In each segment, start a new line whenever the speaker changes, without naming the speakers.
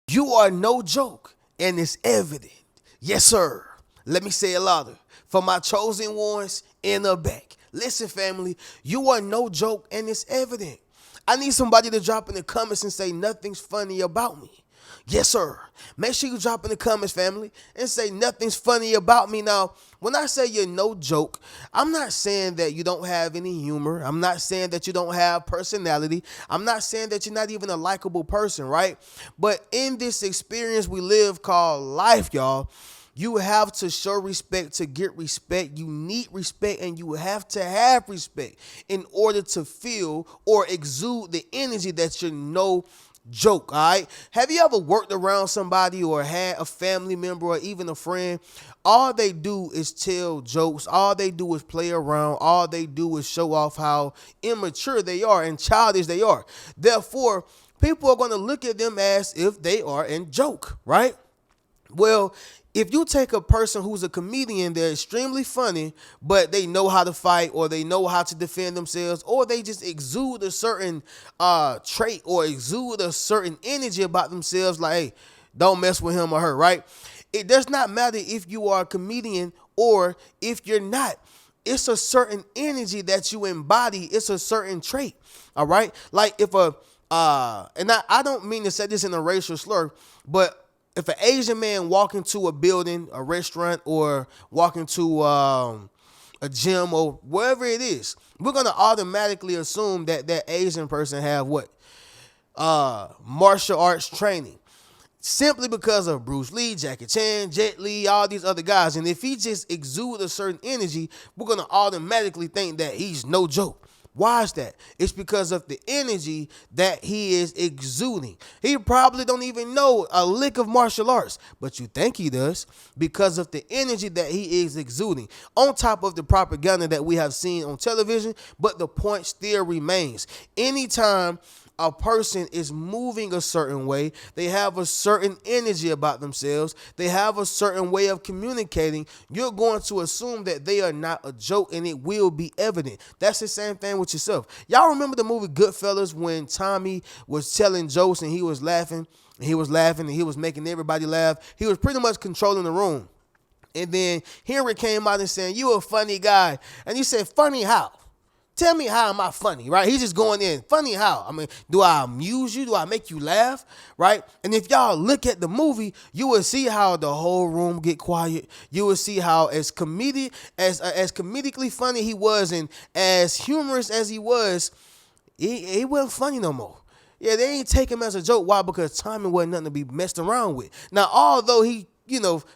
You are no joke, and it's evident. Yes, sir. Let me say it louder. For my chosen ones in the back. Listen, family, you are no joke, and it's evident. I need somebody to drop in the comments and say nothing's funny about me. Yes, sir. Make sure you drop in the comments, family, and say nothing's funny about me. Now, when I say you're no joke, I'm not saying that you don't have any humor. I'm not saying that you don't have personality. I'm not saying that you're not even a likable person, right? But in this experience we live called life, y'all, you have to show respect to get respect. You need respect and you have to have respect in order to feel or exude the energy that you're no joke. All right. Have you ever worked around somebody or had a family member or even a friend? All they do is tell jokes. All they do is play around. All they do is show off how immature they are and childish they are. Therefore, people are going to look at them as if they are in joke, right? Well, if you take a person who's a comedian, they're extremely funny, but they know how to fight or they know how to defend themselves, or they just exude a certain trait or exude a certain energy about themselves, like, hey, don't mess with him or her, right? It does not matter if you are a comedian or if you're not. It's a certain energy that you embody. It's a certain trait, all right? Like if and I don't mean to say this in a racial slur, but if an Asian man walk into a building, a restaurant, or walk into a gym or wherever it is, we're gonna automatically assume that that Asian person have what martial arts training, simply because of Bruce Lee, Jackie Chan, Jet Li, all these other guys. And if he just exudes a certain energy, we're gonna automatically think that he's no joke. Why is that? It's because of the energy that he is exuding. He probably don't even know a lick of martial arts, but you think he does because of the energy that he is exuding. On top of the propaganda that we have seen on television, but the point still remains. Anytime a person is moving a certain way, they have a certain energy about themselves, they have a certain way of communicating, you're going to assume that they are not a joke, and it will be evident. That's the same thing with yourself. Y'all remember the movie Goodfellas when Tommy was telling jokes and he was laughing and he was laughing and he was making everybody laugh? He was pretty much controlling the room. And then Henry came out and saying, "You a funny guy." And he said, "Funny how? Tell me, how am I funny?" Right? He's just going in. Funny how? I mean, do I amuse you? Do I make you laugh? Right? And if y'all look at the movie, you will see how the whole room get quiet. You will see how as comedically funny he was and as humorous as he was, he wasn't funny no more. Yeah, they ain't take him as a joke. Why? Because Tommy wasn't nothing to be messed around with. Now, although he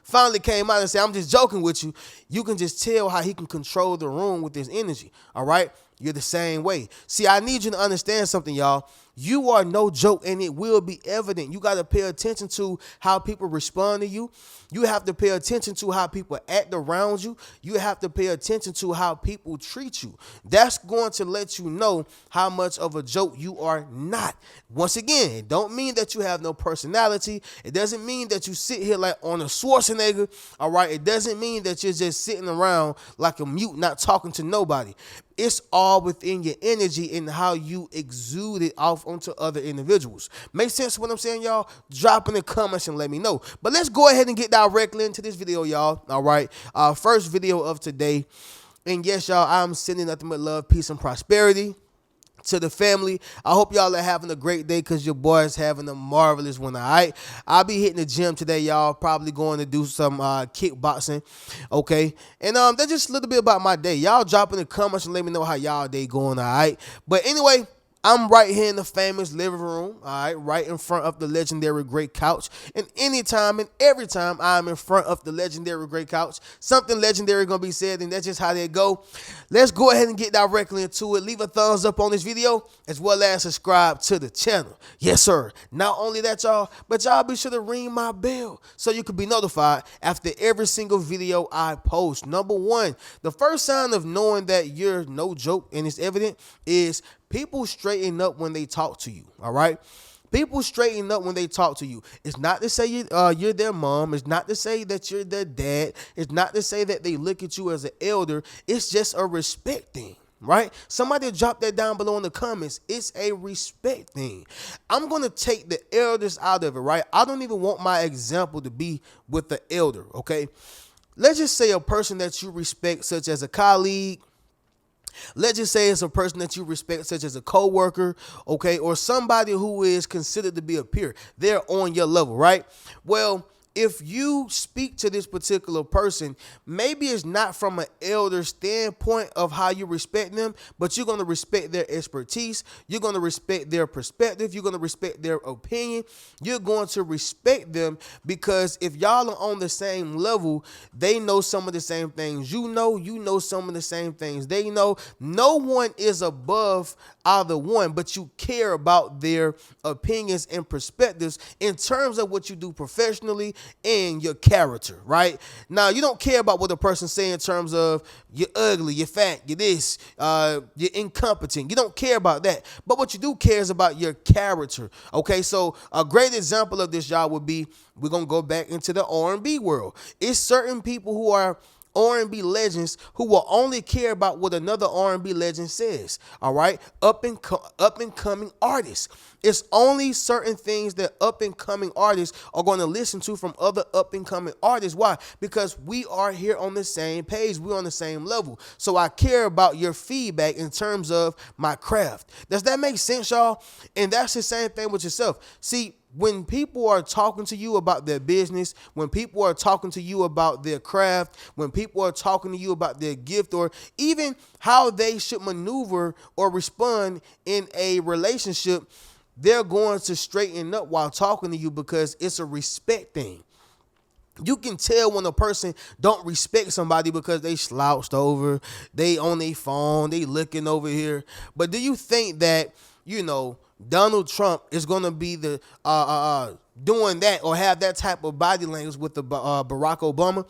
finally came out and said, "I'm just joking with you," you can just tell how he can control the room with his energy. All right? You're the same way. See, I need you to understand something, y'all. You are no joke, and it will be evident. You got to pay attention to how people respond to you. You have to pay attention to how people act around you. You have to pay attention to how people treat you. That's going to let you know how much of a joke you are not. Once again, it don't mean that you have no personality. It doesn't mean that you sit here like on a Schwarzenegger. All right. It doesn't mean that you're just sitting around like a mute, not talking to nobody. It's all within your energy and how you exude it off onto other individuals. Make sense what I'm saying, y'all? Drop in the comments and let me know. But let's go ahead and get directly into this video, y'all. All right. First video of today. And yes, y'all, I'm sending nothing but love, peace, and prosperity to the family. I hope y'all are having a great day because your boy is having a marvelous one. All right, I'll be hitting the gym today, y'all. Probably going to do some kickboxing. Okay, and that's just a little bit about my day. Y'all drop in the comments and let me know how y'all day going. All right, but anyway, I'm right here in the famous living room, all right, right in front of the legendary great couch. And anytime and every time I'm in front of the legendary great couch, something legendary gonna be said, and that's just how they go. Let's go ahead and get directly into it. Leave a thumbs up on this video, as well as subscribe to the channel. Yes, sir. Not only that, y'all, but y'all be sure to ring my bell so you can be notified after every single video I post. Number one, the first sign of knowing that you're no joke and it's evident is people straighten up when they talk to you, all right? People straighten up when they talk to you. It's not to say you're their mom. It's not to say that you're their dad. It's not to say that they look at you as an elder. It's just a respect thing. right? Somebody drop that down below in the comments. It's a respect thing. I'm going to take the elders out of it, right? I don't even want my example to be with the elder, okay? Let's just say a person that you respect, such as a colleague. Let's just say it's a person that you respect, such as a coworker, okay, or somebody who is considered to be a peer. They're on your level, right? Well, if you speak to this particular person, maybe it's not from an elder standpoint of how you respect them, but you're going to respect their expertise. You're going to respect their perspective. You're going to respect their opinion. You're going to respect them because if y'all are on the same level, they know some of the same things you know some of the same things they know. No one is above either one, but you care about their opinions and perspectives in terms of what you do professionally and your character, right? Now, you don't care about what the person say in terms of you're ugly, you're fat, you're this, you're incompetent. You don't care about that. But what you do care is about your character, okay? So a great example of this, y'all, would be, we're going to go back into the R&B world. It's certain people who are R&B legends who will only care about what another R&B legend says. All right, up and coming artists. It's only certain things that up and coming artists are going to listen to from other up and coming artists. Why? Because we are here on the same page. We're on the same level. So I care about your feedback in terms of my craft. Does that make sense, y'all? And that's the same thing with yourself. See, when people are talking to you about their business, when people are talking to you about their craft, when people are talking to you about their gift, or even how they should maneuver or respond in a relationship, they're going to straighten up while talking to you because it's a respect thing. You can tell when a person don't respect somebody because they slouched over, they on their phone, they looking over here. But do you think that, Donald Trump is going to be the doing that or have that type of body language with the Barack Obama?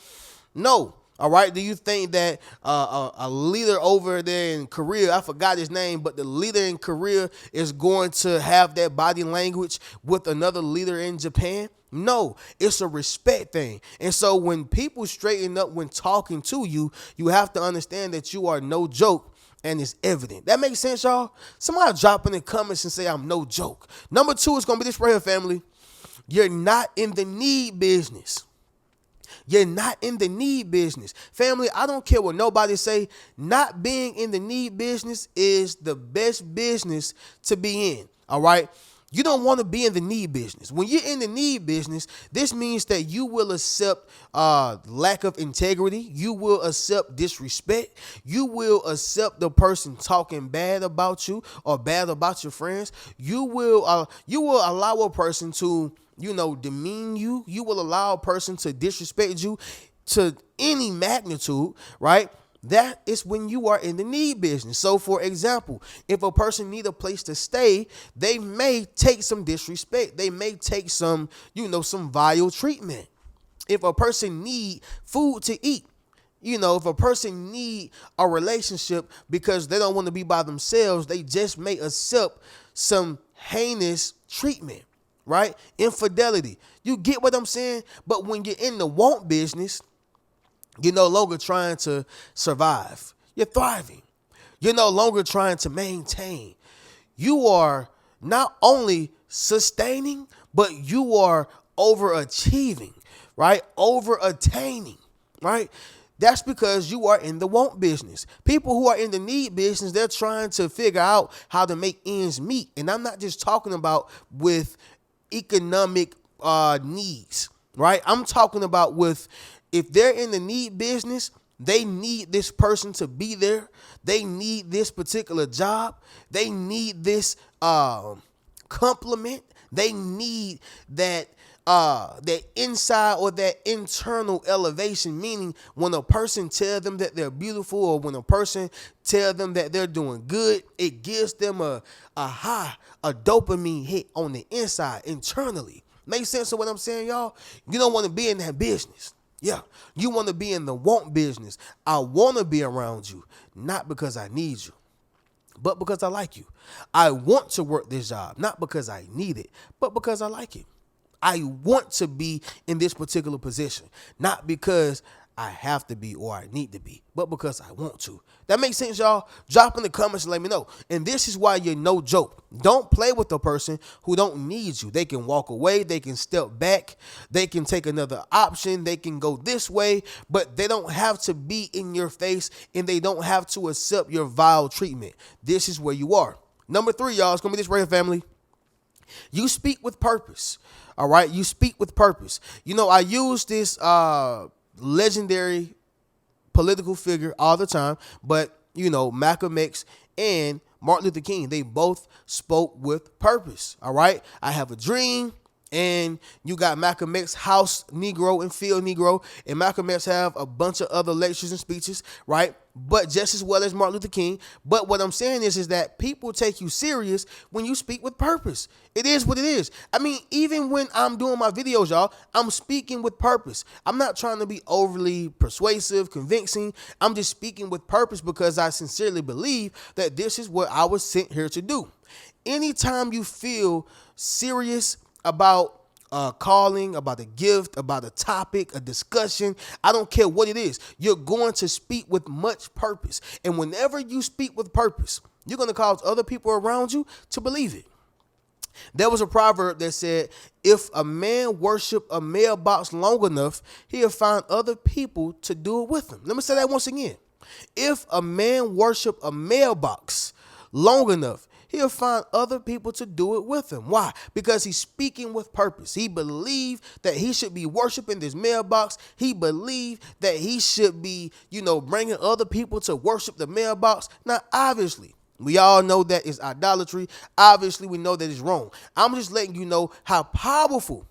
No. All right. Do you think that a leader over there in Korea, I forgot his name, but the leader in Korea is going to have that body language with another leader in Japan? No, it's a respect thing. And so when people straighten up when talking to you, you have to understand that you are no joke. And it's evident. That makes sense, y'all? Somebody drop in the comments and say I'm no joke. Number 2 is going to be this right here, family. You're not in the need business. You're not in the need business. Family, I don't care what nobody say. Not being in the need business is the best business to be in. All right? You don't want to be in the need business. When you're in the need business, this means that you will accept lack of integrity. You will accept disrespect. You will accept the person talking bad about you or bad about your friends. You will allow a person to, demean you. You will allow a person to disrespect you to any magnitude, right? That is when you are in the need business. So, for example, if a person need a place to stay, they may take some disrespect. They may take some, some vile treatment. If a person need food to eat, if a person need a relationship because they don't want to be by themselves, they just may accept some heinous treatment, right? Infidelity. You get what I'm saying? But when you're in the want business, you're no longer trying to survive. You're thriving. You're no longer trying to maintain. You are not only sustaining, but you are overachieving, right? Over-attaining, right? That's because you are in the want business. People who are in the need business, they're trying to figure out how to make ends meet. And I'm not just talking about with economic needs, right? I'm talking about with, if they're in the need business, they need this person to be there. They need this particular job. They need this compliment. They need that inside or that internal elevation, meaning when a person tells them that they're beautiful or when a person tells them that they're doing good, it gives them a high, a dopamine hit on the inside internally. Make sense of what I'm saying, y'all? You don't want to be in that business. Yeah, you want to be in the want business. I want to be around you, not because I need you, but because I like you. I want to work this job, not because I need it, but because I like it. I want to be in this particular position, not because I have to be or I need to be, but because I want to. That makes sense, y'all? Drop in the comments and let me know. And this is why you're no joke. Don't play with a person who don't need you. They can walk away. They can step back. They can take another option. They can go this way, but they don't have to be in your face and they don't have to accept your vile treatment. This is where you are. Number 3, y'all, it's going to be this right here, family. You speak with purpose. All right? You speak with purpose. You know, I use this legendary political figure all the time, but, you know, Malcolm X and Martin Luther King, they both spoke with purpose. All right? I have a dream. And you got Malcolm X, House Negro and Field Negro, and Malcolm X have a bunch of other lectures and speeches, right? But just as well as Martin Luther King. But what I'm saying is that people take you serious when you speak with purpose. It is what it is. I mean, even when I'm doing my videos, y'all, I'm speaking with purpose. I'm not trying to be overly persuasive, convincing. I'm just speaking with purpose because I sincerely believe that this is what I was sent here to do. Anytime you feel serious about calling, about a gift, about a topic, a discussion, I don't care what it is, you're going to speak with much purpose. And whenever you speak with purpose, you're going to cause other people around you to believe it. There was a proverb that said, if a man worship a mailbox long enough, he'll find other people to do it with him. Let me say that once again. If a man worship a mailbox long enough, he'll find other people to do it with him. Why? Because he's speaking with purpose. He believed that he should be worshiping this mailbox. He believed that he should be, bringing other people to worship the mailbox. Now, obviously, we all know that is idolatry. Obviously, we know that it's wrong. I'm just letting you know how powerful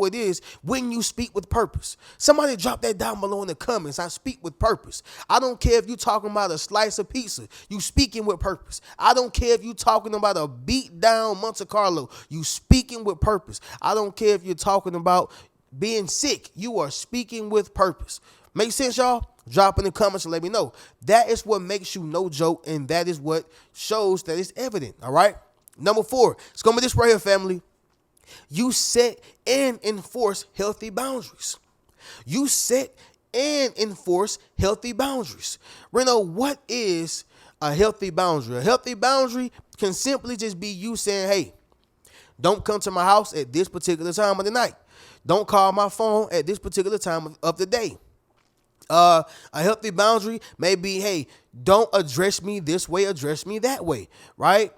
it is when you speak with purpose. Somebody drop that down below in the comments. I speak with purpose. I don't care if you're talking about a slice of pizza. You speaking with purpose. I don't care if you're talking about a beat down Monte Carlo. You speaking with purpose. I don't care if you're talking about being sick. You are speaking with purpose. Make sense, y'all? Drop in the comments and let me know. That is what makes you no joke, and that is what shows that it's evident, all right? Number 4, it's going to be this right here, family. You set and enforce healthy boundaries. You set and enforce healthy boundaries. Reno, what is a healthy boundary? A healthy boundary can simply just be you saying, hey, don't come to my house at this particular time of the night. Don't call my phone at this particular time of the day. A healthy boundary may be, hey, don't address me this way, address me that way, right?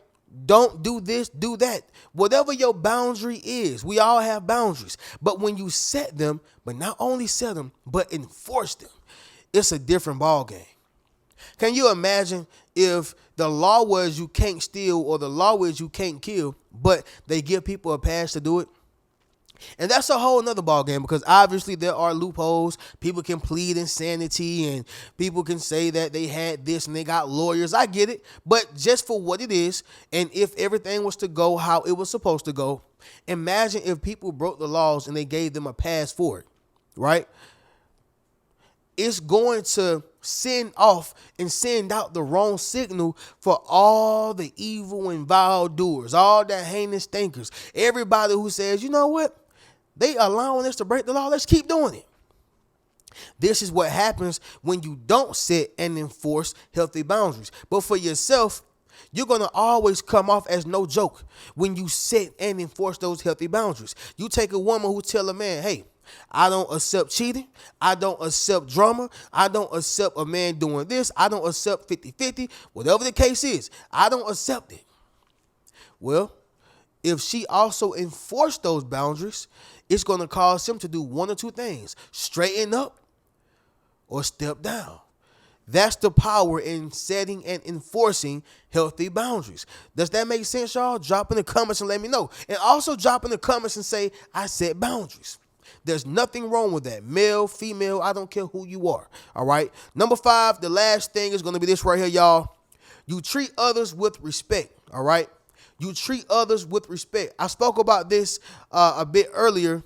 Don't do this, do that. Whatever your boundary is, we all have boundaries. But when you set them, but not only set them, but enforce them, it's a different ball game. Can you imagine if the law was you can't steal or the law is you can't kill, but they give people a pass to do it? And that's a whole nother ball game because obviously there are loopholes. People can plead insanity and people can say that they had this and they got lawyers. I get it. But just for what it is, and if everything was to go how it was supposed to go, imagine if people broke the laws and they gave them a pass for it, right? It's going to send off and send out the wrong signal for all the evil and vile doers, all the heinous thinkers, everybody who says, you know what? They allowing us to break the law. Let's keep doing it. This is what happens when you don't set and enforce healthy boundaries. But for yourself, you're going to always come off as no joke when you set and enforce those healthy boundaries. You take a woman who tell a man, hey, I don't accept cheating. I don't accept drama. I don't accept a man doing this. I don't accept 50-50. Whatever the case is, I don't accept it. Well, if she also enforced those boundaries, it's going to cause him to do one or two things: straighten up or step down. That's the power in setting and enforcing healthy boundaries. Does that make sense, y'all? Drop in the comments and let me know. And also drop in the comments and say, I set boundaries. There's nothing wrong with that. Male, female, I don't care who you are. All right. Number 5, the last thing is going to be this right here, y'all. You treat others with respect. All right. You treat others with respect. I spoke about this a bit earlier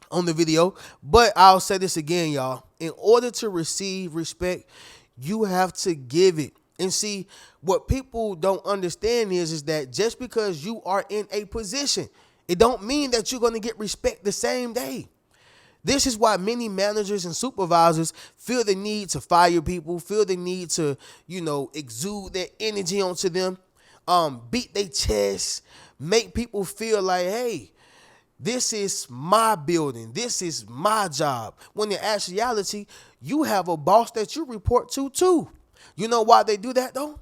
on the video, but I'll say this again, y'all. In order to receive respect, you have to give it. And see, what people don't understand is that just because you are in a position, it don't mean that you're going to get respect the same day. This is why many managers and supervisors feel the need to fire people, feel the need to, exude their energy onto them, beat their chest, make people feel like, hey, this is my building. This is my job. When in actuality, you have a boss that you report to too. You know why they do that though?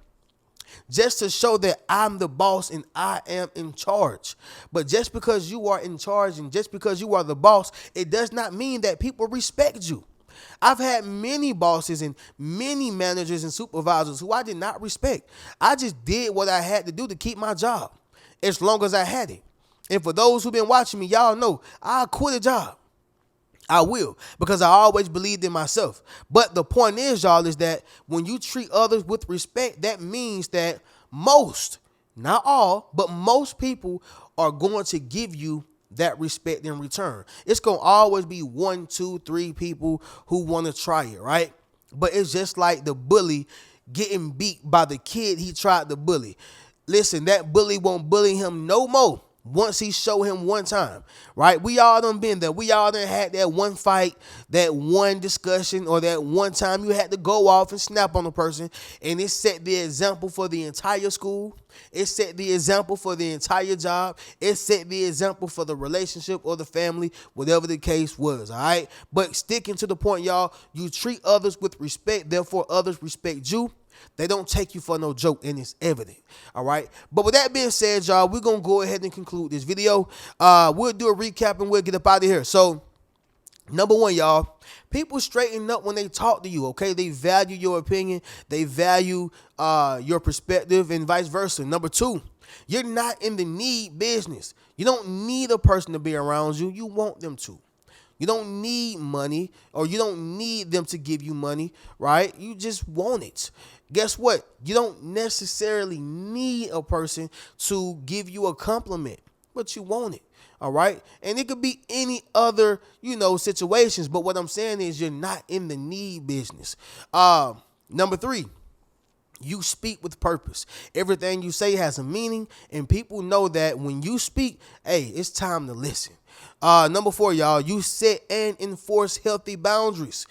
Just to show that I'm the boss and I am in charge. But just because you are in charge and just because you are the boss, it does not mean that people respect you. I've had many bosses and many managers and supervisors who I did not respect. I just did what I had to do to keep my job as long as I had it. And for those who've been watching me, y'all know I'll quit a job. I will, because I always believed in myself. But the point is, y'all, is that when you treat others with respect, that means that most, not all, but most people are going to give you that respect in return. It's going to always be 1, 2, 3 people who want to try it, right? But it's just like the bully getting beat by the kid he tried to bully. Listen, that bully won't bully him no more once he show him one time, right? We all done been there. We all done had that one fight, that one discussion, or that one time you had to go off and snap on a person, and it set the example for the entire school. It set the example for the entire job. It set the example for the relationship or the family, whatever the case was, all right? But sticking to the point, y'all, you treat others with respect, therefore others respect you. They don't take you for no joke, and it's evident, all right? But with that being said, y'all, we're going to go ahead and conclude this video. We'll do a recap, and we'll get up out of here. So, number one, y'all, people straighten up when they talk to you, okay? They value your opinion. They value your perspective and vice versa. Number two, you're not in the need business. You don't need a person to be around you. You want them to. You don't need money, or you don't need them to give you money, right? You just want it. Guess what? You don't necessarily need a person to give you a compliment, but you want it, all right? And it could be any other, situations, but what I'm saying is you're not in the need business. Number three, you speak with purpose. Everything you say has a meaning, and people know that when you speak, hey, it's time to listen. Number four, y'all, you set and enforce healthy boundaries.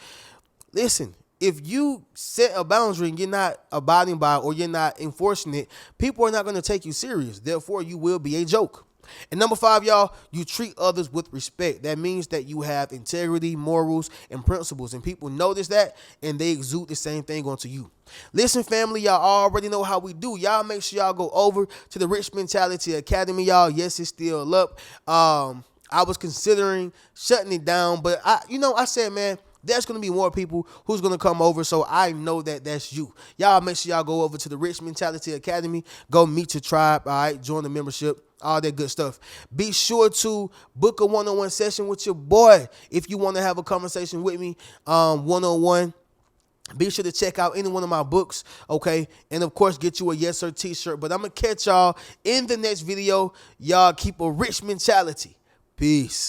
Listen, if you set a boundary and you're not abiding by it, or you're not enforcing it, people are not going to take you serious. Therefore, you will be a joke. And number five, y'all, you treat others with respect. That means that you have integrity, morals, and principles. And people notice that, and they exude the same thing onto you. Listen, family, y'all already know how we do. Y'all make sure y'all go over to the Rich Mentality Academy, y'all. Yes, it's still up. I was considering shutting it down, but I said, man, there's going to be more people who's going to come over, so I know that that's you. Y'all make sure y'all go over to the Rich Mentality Academy. Go meet your tribe, all right? Join the membership, all that good stuff. Be sure to book a one-on-one session with your boy if you want to have a conversation with me one-on-one. Be sure to check out any one of my books, okay? And, of course, get you a Yes Sir t-shirt. But I'm going to catch y'all in the next video. Y'all keep a rich mentality. Peace.